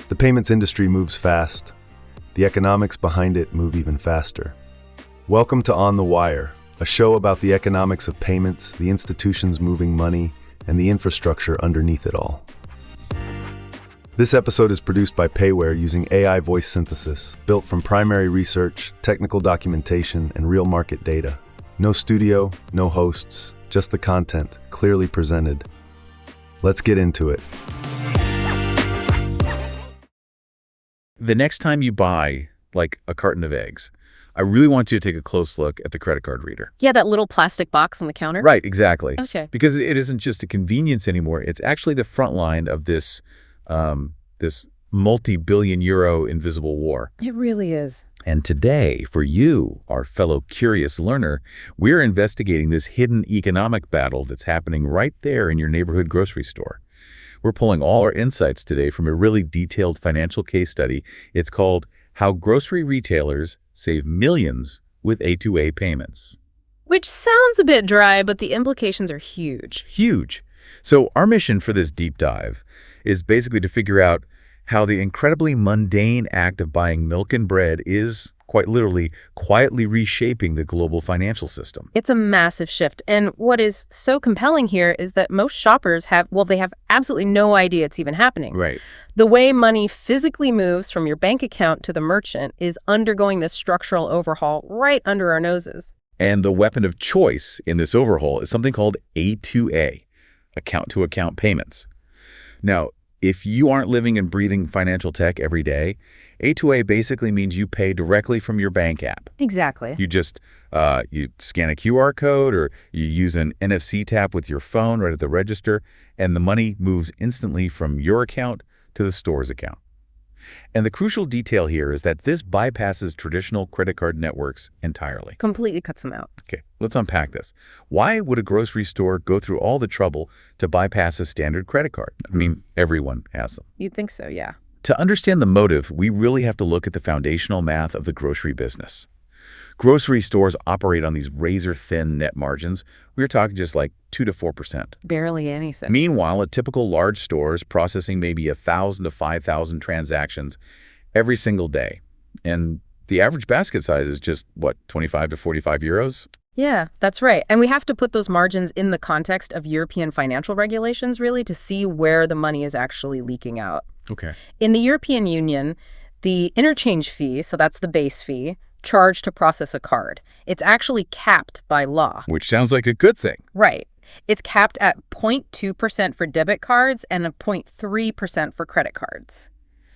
The payments industry moves fast. The economics behind it move even faster. Welcome to On the Wire, a show about the economics of payments, the institutions moving money, and the infrastructure underneath it all. This episode is produced by Payware using AI voice synthesis, built from primary research, technical documentation, and real market data. No studio, no hosts, just the content, clearly presented. Let's get into it. The next time you buy, like, a carton of eggs, I really want you to take a close look at the credit card reader. Yeah, that little plastic box on the counter? Right, exactly. Okay. Because it isn't just a convenience anymore. It's actually the front line of this multi-billion euro invisible war. It really is. And today, for you, our fellow curious learner, we're investigating this hidden economic battle that's happening right there in your neighborhood grocery store. We're pulling all our insights today from a really detailed financial case study. It's called How Grocery Retailers Save Millions with A2A Payments. Which sounds a bit dry, but the implications are huge. Huge. So our mission for this deep dive is basically to figure out how the incredibly mundane act of buying milk and bread is, quite literally, quietly reshaping the global financial system. It's a massive shift. And what is so compelling here is that most shoppers have absolutely no idea it's even happening. Right. The way money physically moves from your bank account to the merchant is undergoing this structural overhaul right under our noses. And the weapon of choice in this overhaul is something called A2A, account-to-account payments. Now, if you aren't living and breathing financial tech every day, A2A basically means you pay directly from your bank app. Exactly. You just you scan a QR code or you use an NFC tap with your phone right at the register, and the money moves instantly from your account to the store's account. And the crucial detail here is that this bypasses traditional credit card networks entirely. Completely cuts them out. Okay, let's unpack this. Why would a grocery store go through all the trouble to bypass a standard credit card? I mean, everyone has them. You'd think so, yeah. To understand the motive, we really have to look at the foundational math of the grocery business. Grocery stores operate on these razor-thin net margins. We're talking just like 2 to 4%. Barely anything. Meanwhile, a typical large store is processing maybe 1,000 to 5,000 transactions every single day. And the average basket size is just, 25 to 45 euros? Yeah, that's right. And we have to put those margins in the context of European financial regulations, really, to see where the money is actually leaking out. Okay. In the European Union, the interchange fee, so that's the base fee, charged to process a card, it's actually capped by law. Which sounds like a good thing. Right. It's capped at 0.2% for debit cards and a 0.3% for credit cards.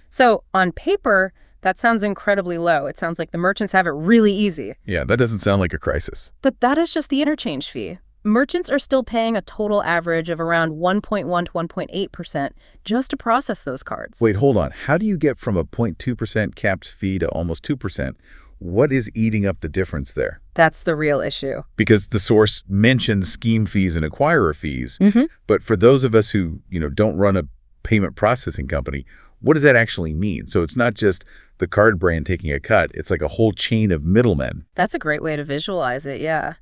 So on paper, that sounds incredibly low. It sounds like the merchants have it really easy. Yeah, that doesn't sound like a crisis. But that is just the interchange fee. Merchants are still paying a total average of around 1.1 to 1.8% just to process those cards. Wait, hold on. How do you get from a 0.2% capped fee to almost 2%? What is eating up the difference there? That's the real issue. Because the source mentions scheme fees and acquirer fees. Mm-hmm. But for those of us who, don't run a payment processing company, what does that actually mean? So it's not just the card brand taking a cut. It's like a whole chain of middlemen. That's a great way to visualize it, yeah.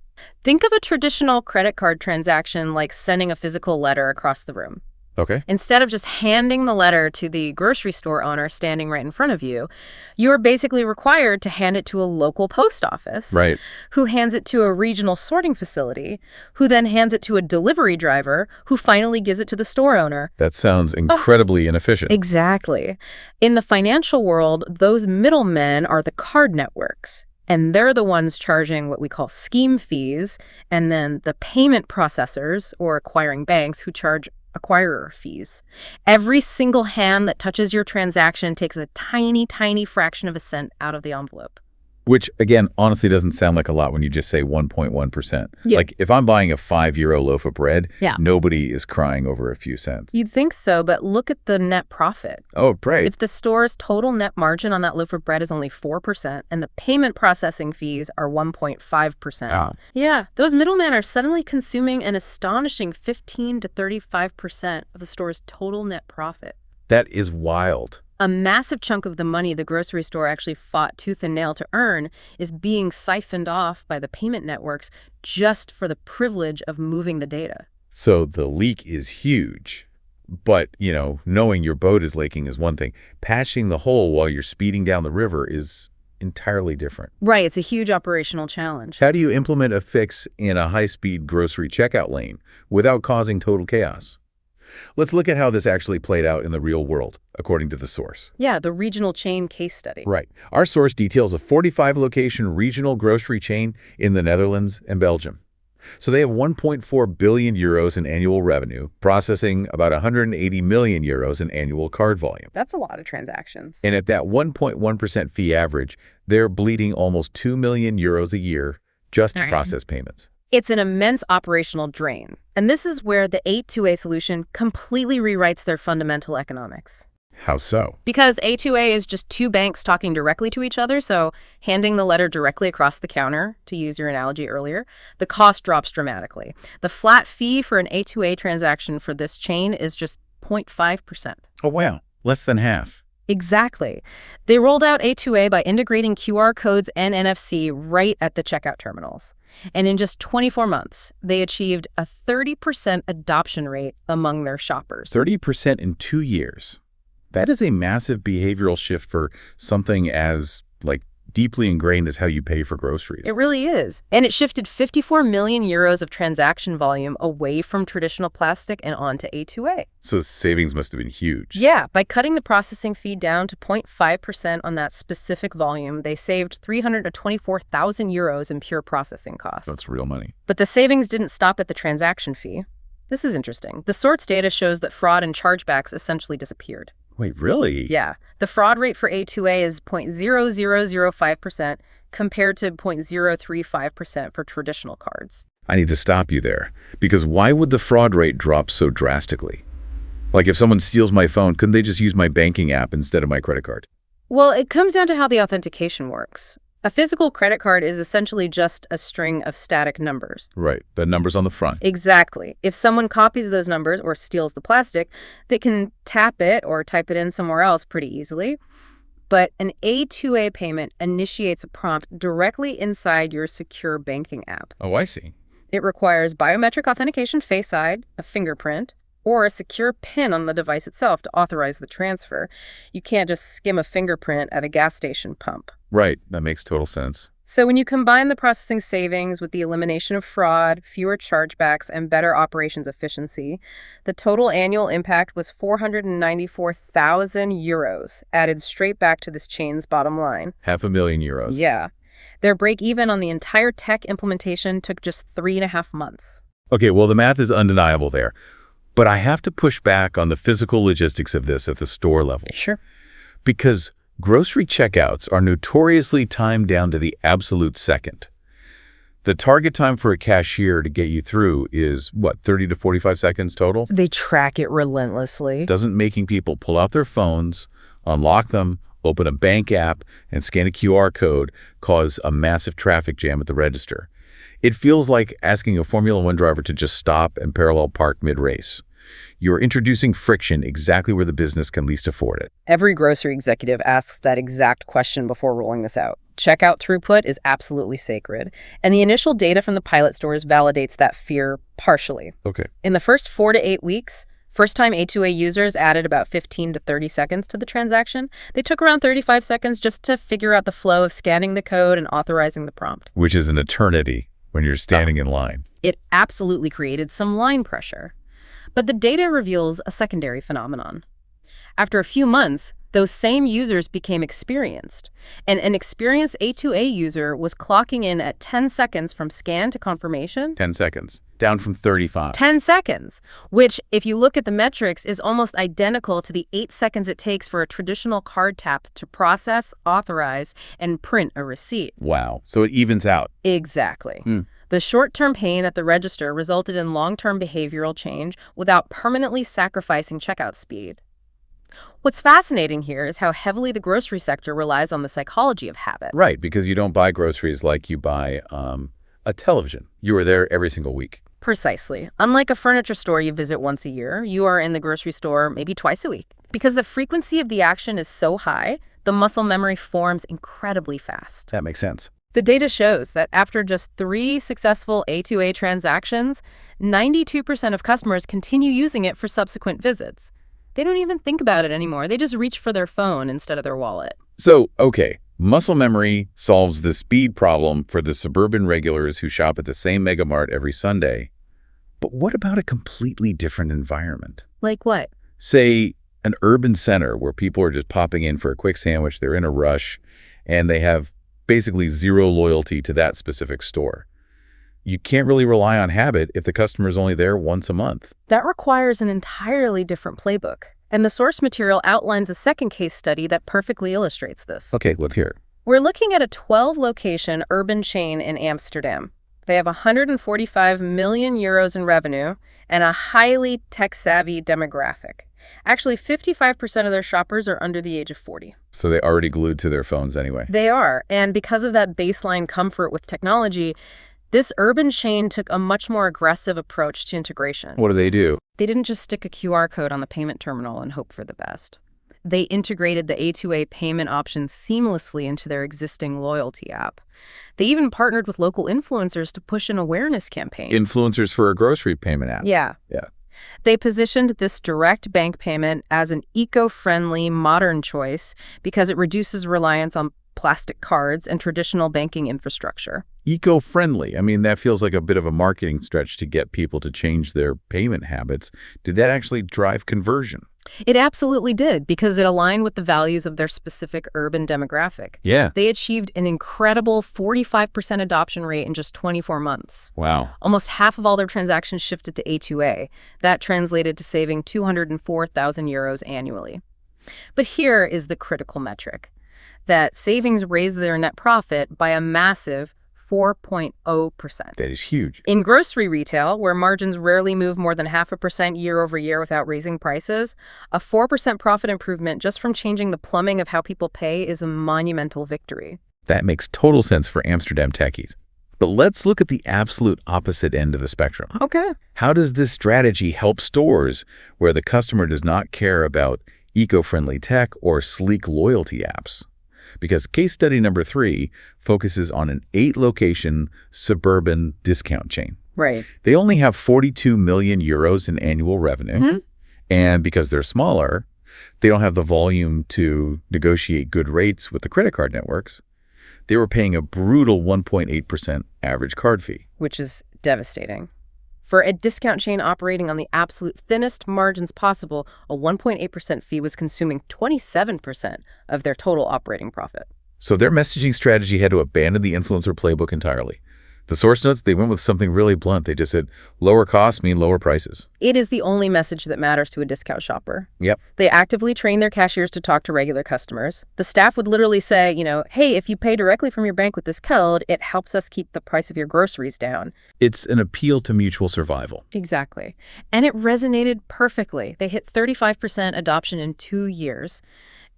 Think of a traditional credit card transaction like sending a physical letter across the room. Okay. Instead of just handing the letter to the grocery store owner standing right in front of you, you're basically required to hand it to a local post office. Right. Who hands it to a regional sorting facility, who then hands it to a delivery driver, who finally gives it to the store owner. That sounds incredibly inefficient. Exactly. In the financial world, those middlemen are the card networks. And they're the ones charging what we call scheme fees, and then the payment processors, or acquiring banks, who charge acquirer fees. Every single hand that touches your transaction takes a tiny, tiny fraction of a cent out of the envelope. Which, again, honestly doesn't sound like a lot when you just say 1.1%. Yeah. Like, if I'm buying a €5 loaf of bread, Yeah. nobody is crying over a few cents. You'd think so, but look at the net profit. Oh, right. If the store's total net margin on that loaf of bread is only 4% and the payment processing fees are 1.5%. Ah. Yeah, those middlemen are suddenly consuming an astonishing 15 to 35% of the store's total net profit. That is wild. A massive chunk of the money the grocery store actually fought tooth and nail to earn is being siphoned off by the payment networks just for the privilege of moving the data. So the leak is huge. But, knowing your boat is leaking is one thing. Patching the hole while you're speeding down the river is entirely different. Right, it's a huge operational challenge. How do you implement a fix in a high-speed grocery checkout lane without causing total chaos? Let's look at how this actually played out in the real world, according to the source. Yeah, the regional chain case study. Right. Our source details a 45-location regional grocery chain in the Netherlands and Belgium. So they have 1.4 billion euros in annual revenue, processing about 180 million euros in annual card volume. That's a lot of transactions. And at that 1.1% fee average, they're bleeding almost 2 million euros a year just to process payments. It's an immense operational drain. And this is where the A2A solution completely rewrites their fundamental economics. How so? Because A2A is just two banks talking directly to each other, so handing the letter directly across the counter, to use your analogy earlier, the cost drops dramatically. The flat fee for an A2A transaction for this chain is just 0.5%. Oh, wow. Less than half. Exactly. They rolled out A2A by integrating QR codes and NFC right at the checkout terminals. And in just 24 months, they achieved a 30% adoption rate among their shoppers. 30% in 2 years. That is a massive behavioral shift for something as, deeply ingrained as how you pay for groceries. It really is. And it shifted 54 million euros of transaction volume away from traditional plastic and onto A2A. So savings must have been huge. Yeah, by cutting the processing fee down to 0.5% on that specific volume, they saved 324,000 euros in pure processing costs. That's real money. But the savings didn't stop at the transaction fee. This is interesting. The sorts data shows that fraud and chargebacks essentially disappeared. Wait, really? Yeah. The fraud rate for A2A is 0.0005% compared to 0.035% for traditional cards. I need to stop you there, because why would the fraud rate drop so drastically? If someone steals my phone, couldn't they just use my banking app instead of my credit card? Well, it comes down to how the authentication works. A physical credit card is essentially just a string of static numbers. Right. The numbers on the front. Exactly. If someone copies those numbers or steals the plastic, they can tap it or type it in somewhere else pretty easily. But an A2A payment initiates a prompt directly inside your secure banking app. Oh, I see. It requires biometric authentication face ID, a fingerprint, or a secure PIN on the device itself to authorize the transfer. You can't just skim a fingerprint at a gas station pump. Right. That makes total sense. So when you combine the processing savings with the elimination of fraud, fewer chargebacks, and better operations efficiency, the total annual impact was 494,000 euros added straight back to this chain's bottom line. 500,000 euros. Yeah. Their break even on the entire tech implementation took just 3.5 months. Okay, well, the math is undeniable there. But I have to push back on the physical logistics of this at the store level. Sure. Because grocery checkouts are notoriously timed down to the absolute second. The target time for a cashier to get you through is, 30 to 45 seconds total? They track it relentlessly. Doesn't making people pull out their phones, unlock them, open a bank app, and scan a QR code cause a massive traffic jam at the register. It feels like asking a Formula One driver to just stop and parallel park mid-race. You're introducing friction exactly where the business can least afford it. Every grocery executive asks that exact question before rolling this out. Checkout throughput is absolutely sacred, and the initial data from the pilot stores validates that fear partially. Okay. In the first 4 to 8 weeks, first-time A2A users added about 15 to 30 seconds to the transaction. They took around 35 seconds just to figure out the flow of scanning the code and authorizing the prompt. Which is an eternity when you're standing in line. It absolutely created some line pressure. But the data reveals a secondary phenomenon. After a few months, those same users became experienced, and an experienced A2A user was clocking in at 10 seconds from scan to confirmation. 10 seconds, down from 35. 10 seconds, which, if you look at the metrics, is almost identical to the 8 seconds it takes for a traditional card tap to process, authorize, and print a receipt. Wow. So it evens out. Exactly. The short-term pain at the register resulted in long-term behavioral change without permanently sacrificing checkout speed. What's fascinating here is how heavily the grocery sector relies on the psychology of habit. Right, because you don't buy groceries like you buy a television. You are there every single week. Precisely. Unlike a furniture store you visit once a year, you are in the grocery store maybe twice a week. Because the frequency of the action is so high, the muscle memory forms incredibly fast. That makes sense. The data shows that after just 3 successful A2A transactions, 92% of customers continue using it for subsequent visits. They don't even think about it anymore. They just reach for their phone instead of their wallet. So, okay, muscle memory solves the speed problem for the suburban regulars who shop at the same Mega Mart every Sunday. But what about a completely different environment? Like what? Say, an urban center where people are just popping in for a quick sandwich, they're in a rush, and they have basically zero loyalty to that specific store. You can't really rely on habit if the customer is only there once a month. That requires an entirely different playbook. And the source material outlines a second case study that perfectly illustrates this. Okay, let's hear it. We're looking at a 12-location urban chain in Amsterdam. They have 145 million euros in revenue and a highly tech-savvy demographic. Actually, 55% of their shoppers are under the age of 40. So they're already glued to their phones anyway. They are, and because of that baseline comfort with technology, this urban chain took a much more aggressive approach to integration. What do? They didn't just stick a QR code on the payment terminal and hope for the best. They integrated the A2A payment option seamlessly into their existing loyalty app. They even partnered with local influencers to push an awareness campaign. Influencers for a grocery payment app. Yeah. They positioned this direct bank payment as an eco-friendly, modern choice because it reduces reliance on plastic cards and traditional banking infrastructure. Eco-friendly. I mean, that feels like a bit of a marketing stretch to get people to change their payment habits. Did that actually drive conversion? It absolutely did, because it aligned with the values of their specific urban demographic. Yeah. They achieved an incredible 45% adoption rate in just 24 months. Wow. Almost half of all their transactions shifted to A2A. That translated to saving 204,000 euros annually. But here is the critical metric, that savings raised their net profit by a massive 4.0%. That is huge. In grocery retail, where margins rarely move more than 0.5% year over year without raising prices, a 4% profit improvement just from changing the plumbing of how people pay is a monumental victory. That makes total sense for Amsterdam techies. But let's look at the absolute opposite end of the spectrum. Okay. How does this strategy help stores where the customer does not care about eco-friendly tech or sleek loyalty apps? Because case study number 3 focuses on an 8-location suburban discount chain. Right. They only have 42 million euros in annual revenue. And because they're smaller, they don't have the volume to negotiate good rates with the credit card networks. They were paying a brutal 1.8% average card fee. Which is devastating. For a discount chain operating on the absolute thinnest margins possible, a 1.8% fee was consuming 27% of their total operating profit. So their messaging strategy had to abandon the influencer playbook entirely. The source notes, they went with something really blunt. They just said, lower costs mean lower prices. It is the only message that matters to a discount shopper. Yep. They actively train their cashiers to talk to regular customers. The staff would literally say, hey, if you pay directly from your bank with this code, it helps us keep the price of your groceries down. It's an appeal to mutual survival. Exactly. And it resonated perfectly. They hit 35% adoption in 2 years.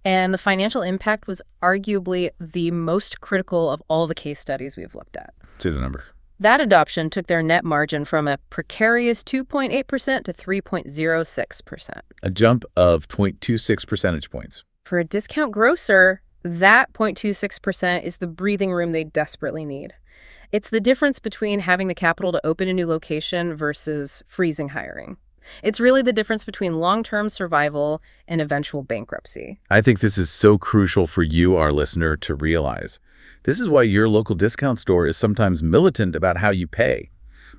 And the financial impact was arguably the most critical of all the case studies we've looked at. See the number. That adoption took their net margin from a precarious 2.8% to 3.06%. A jump of 0.26 percentage points. For a discount grocer, that 0.26% is the breathing room they desperately need. It's the difference between having the capital to open a new location versus freezing hiring. It's really the difference between long-term survival and eventual bankruptcy. I think this is so crucial for you, our listener, to realize. This is why your local discount store is sometimes militant about how you pay.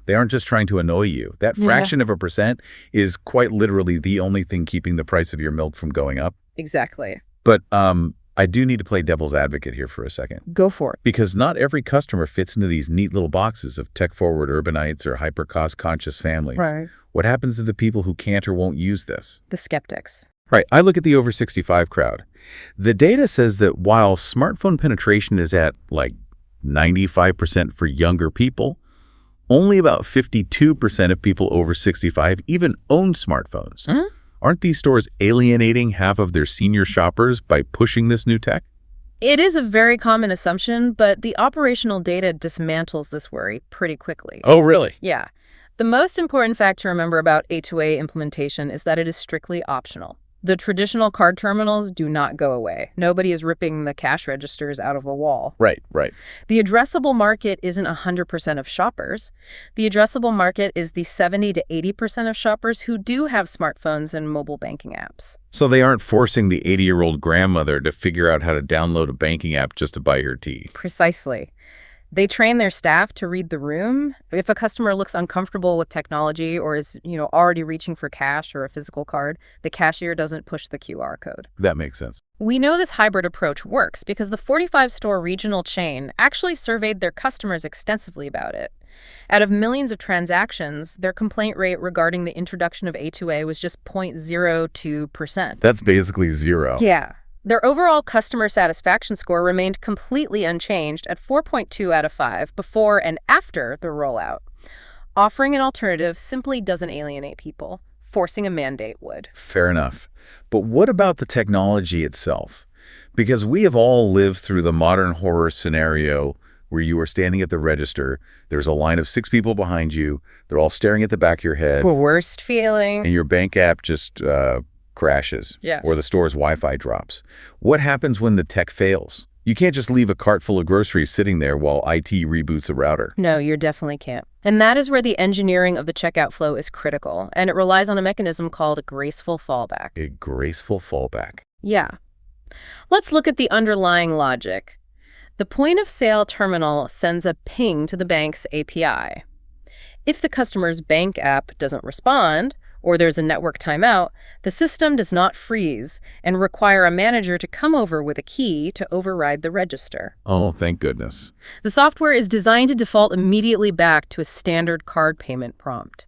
They aren't just trying to annoy you. That fraction of a percent is quite literally the only thing keeping the price of your milk from going up. Exactly. But I do need to play devil's advocate here for a second. Go for it. Because not every customer fits into these neat little boxes of tech-forward urbanites or hyper-cost-conscious families. Right. What happens to the people who can't or won't use this? The skeptics. Right. I look at the over 65 crowd. The data says that while smartphone penetration is at like 95% for younger people, only about 52% of people over 65 even own smartphones. Aren't these stores alienating half of their senior shoppers by pushing this new tech? It is a very common assumption, but the operational data dismantles this worry pretty quickly. Oh, really? Yeah. The most important fact to remember about A2A implementation is that it is strictly optional. The traditional card terminals do not go away. Nobody is ripping the cash registers out of a wall. Right, right. The addressable market isn't 100% of shoppers. The addressable market is the 70 to 80% of shoppers who do have smartphones and mobile banking apps. So they aren't forcing the 80-year-old grandmother to figure out how to download a banking app just to buy her tea. Precisely. They train their staff to read the room. If a customer looks uncomfortable with technology or is, already reaching for cash or a physical card, the cashier doesn't push the QR code. That makes sense. We know this hybrid approach works because the 45-store regional chain actually surveyed their customers extensively about it. Out of millions of transactions, their complaint rate regarding the introduction of A2A was just 0.02%. That's basically zero. Yeah. Their overall customer satisfaction score remained completely unchanged at 4.2 out of 5 before and after the rollout. Offering an alternative simply doesn't alienate people. Forcing a mandate would. Fair enough. But what about the technology itself? Because we have all lived through the modern horror scenario where you are standing at the register, there's a line of 6 people behind you, they're all staring at the back of your head. Worst feeling. And your bank app just crashes. Yes. Or the store's Wi-Fi drops. What happens when the tech fails? You can't just leave a cart full of groceries sitting there while IT reboots a router. No, you definitely can't. And that is where the engineering of the checkout flow is critical, and it relies on a mechanism called a graceful fallback. A graceful fallback. Yeah. Let's look at the underlying logic. The point-of-sale terminal sends a ping to the bank's API. If the customer's bank app doesn't respond, or there's a network timeout, the system does not freeze and require a manager to come over with a key to override the register. Oh, thank goodness. The software is designed to default immediately back to a standard card payment prompt.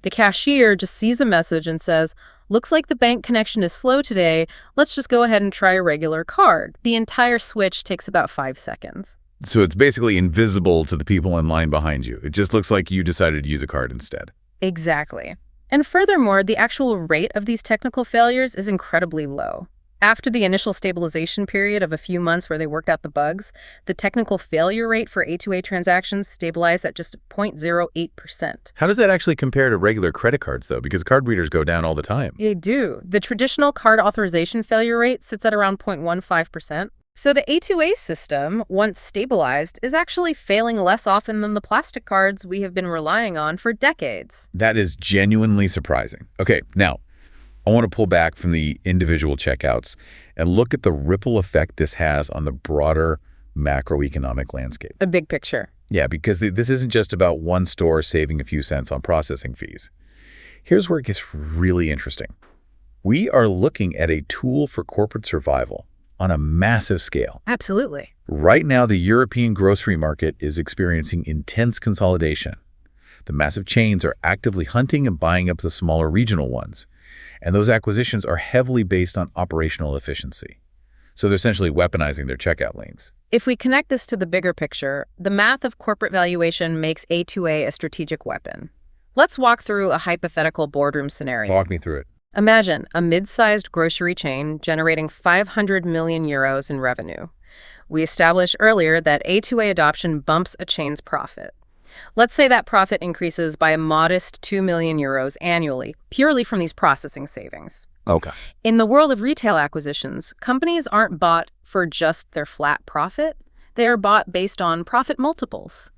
The cashier just sees a message and says, "Looks like the bank connection is slow today. Let's just go ahead and try a regular card." The entire switch takes about 5 seconds. So it's basically invisible to the people in line behind you. It just looks like you decided to use a card instead. Exactly. And furthermore, the actual rate of these technical failures is incredibly low. After the initial stabilization period of a few months where they worked out the bugs, the technical failure rate for A2A transactions stabilized at just 0.08%. How does that actually compare to regular credit cards, though? Because card readers go down all the time. They do. The traditional card authorization failure rate sits at around 0.15%. So the A2A system, once stabilized, is actually failing less often than the plastic cards we have been relying on for decades. That is genuinely surprising. Okay, now, I want to pull back from the individual checkouts and look at the ripple effect this has on the broader macroeconomic landscape. A big picture. Yeah, because this isn't just about one store saving a few cents on processing fees. Here's where it gets really interesting. We are looking at a tool for corporate survival on a massive scale. Absolutely. Right now, the European grocery market is experiencing intense consolidation. The massive chains are actively hunting and buying up the smaller regional ones. And those acquisitions are heavily based on operational efficiency. So they're essentially weaponizing their checkout lanes. If we connect this to the bigger picture, the math of corporate valuation makes A2A a strategic weapon. Let's walk through a hypothetical boardroom scenario. Walk me through it. Imagine a mid-sized grocery chain generating 500 million euros in revenue. We established earlier that A2A adoption bumps a chain's profit. Let's say that profit increases by a modest 2 million euros annually, purely from these processing savings. Okay. In the world of retail acquisitions, companies aren't bought for just their flat profit. They are bought based on profit multiples.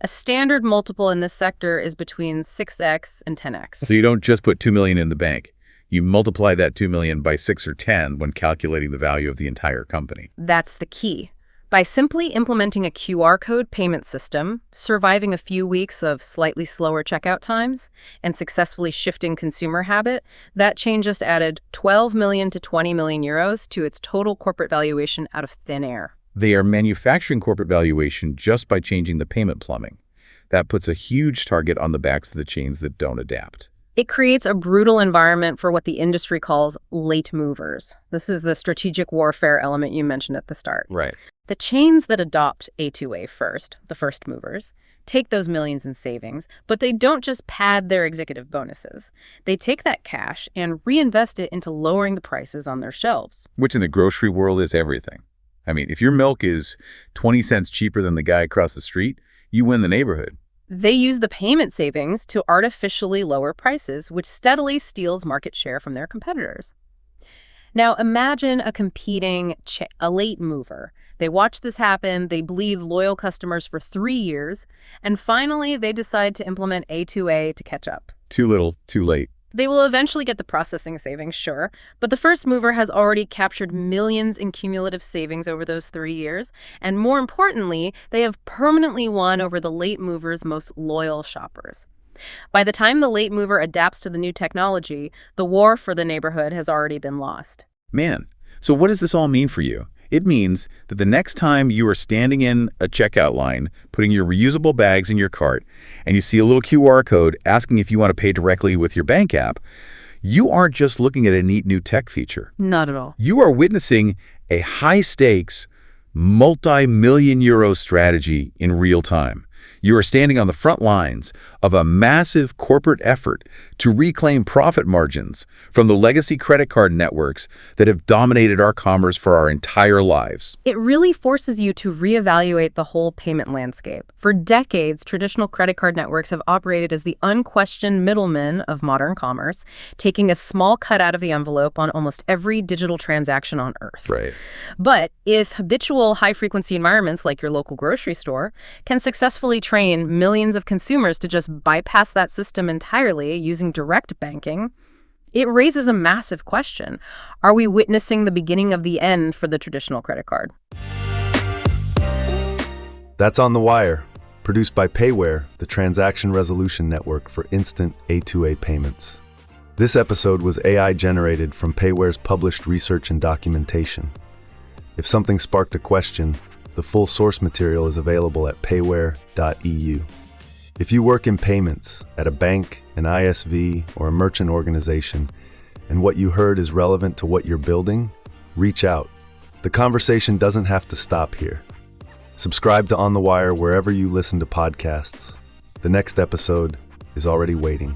A standard multiple in this sector is between 6x and 10x. So you don't just put 2 million in the bank. You multiply that 2 million by 6 or 10 when calculating the value of the entire company. That's the key. By simply implementing a QR code payment system, surviving a few weeks of slightly slower checkout times, and successfully shifting consumer habit, that chain just added 12 million to 20 million euros to its total corporate valuation out of thin air. They are manufacturing corporate valuation just by changing the payment plumbing. That puts a huge target on the backs of the chains that don't adapt. It creates a brutal environment for what the industry calls late movers. This is the strategic warfare element you mentioned at the start. Right. The chains that adopt A2A first, the first movers, take those millions in savings, but they don't just pad their executive bonuses. They take that cash and reinvest it into lowering the prices on their shelves. Which in the grocery world is everything. I mean, if your milk is 20 cents cheaper than the guy across the street, you win the neighborhood. They use the payment savings to artificially lower prices, which steadily steals market share from their competitors. Now, imagine a competing a late mover. They watch this happen, they bleed loyal customers for 3 years, and finally they decide to implement A2A to catch up. Too little, too late. They will eventually get the processing savings, sure, but the first mover has already captured millions in cumulative savings over those 3 years, and more importantly, they have permanently won over the late mover's most loyal shoppers. By the time the late mover adapts to the new technology, the war for the neighborhood has already been lost. Man, so what does this all mean for you? It means that the next time you are standing in a checkout line, putting your reusable bags in your cart, and you see a little QR code asking if you want to pay directly with your bank app, you aren't just looking at a neat new tech feature. Not at all. You are witnessing a high-stakes, multi-million-euro strategy in real time. You are standing on the front lines of a massive corporate effort to reclaim profit margins from the legacy credit card networks that have dominated our commerce for our entire lives. It really forces you to reevaluate the whole payment landscape. For decades, traditional credit card networks have operated as the unquestioned middlemen of modern commerce, taking a small cut out of the envelope on almost every digital transaction on Earth. Right. But if habitual high-frequency environments like your local grocery store can successfully train millions of consumers to just bypass that system entirely using direct banking, it raises a massive question. Are we witnessing the beginning of the end for the traditional credit card? That's On the Wire, produced by Payware, the transaction resolution network for instant A2A payments. This episode was AI generated from Payware's published research and documentation. If something sparked a question, the full source material is available at payware.eu. If you work in payments at a bank, an ISV, or a merchant organization, and what you heard is relevant to what you're building, reach out. The conversation doesn't have to stop here. Subscribe to On the Wire wherever you listen to podcasts. The next episode is already waiting.